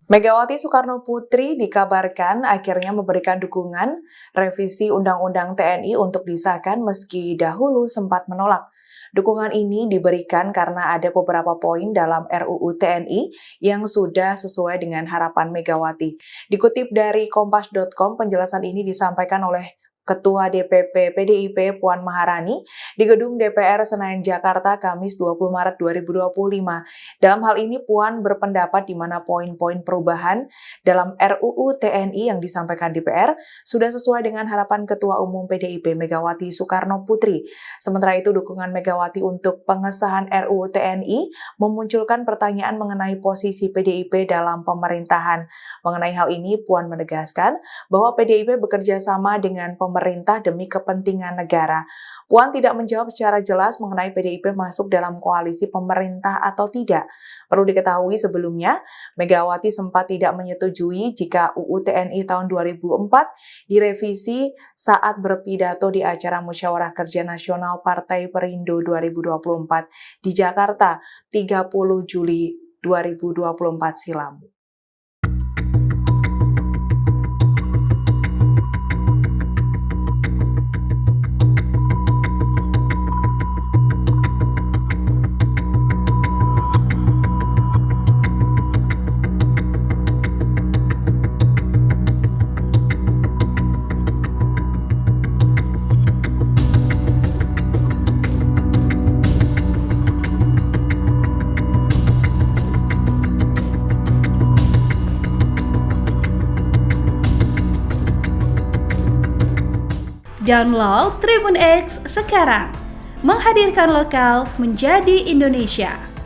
Megawati Soekarnoputri dikabarkan akhirnya memberikan dukungan revisi Undang-Undang TNI untuk disahkan meski dahulu sempat menolak. Dukungan ini diberikan karena ada beberapa poin dalam RUU TNI yang sudah sesuai dengan harapan Megawati. Dikutip dari Kompas.com, penjelasan ini disampaikan oleh Ketua DPP PDIP Puan Maharani di Gedung DPR Senayan Jakarta Kamis 20 Maret 2025. Dalam hal ini Puan berpendapat di mana poin-poin perubahan dalam RUU TNI yang disampaikan DPR sudah sesuai dengan harapan Ketua Umum PDIP Megawati Soekarnoputri. Sementara itu dukungan Megawati untuk pengesahan RUU TNI memunculkan pertanyaan mengenai posisi PDIP dalam pemerintahan. Mengenai hal ini Puan menegaskan bahwa PDIP bekerja sama dengan pemerintah demi kepentingan negara. Puan tidak menjawab secara jelas mengenai PDIP masuk dalam koalisi pemerintah atau tidak. Perlu diketahui sebelumnya, Megawati sempat tidak menyetujui jika UU TNI tahun 2004 direvisi saat berpidato di acara Musyawarah Kerja Nasional Partai Perindo 2024 di Jakarta 30 Juli 2024 silam. Download Tribun X sekarang, menghadirkan lokal menjadi Indonesia.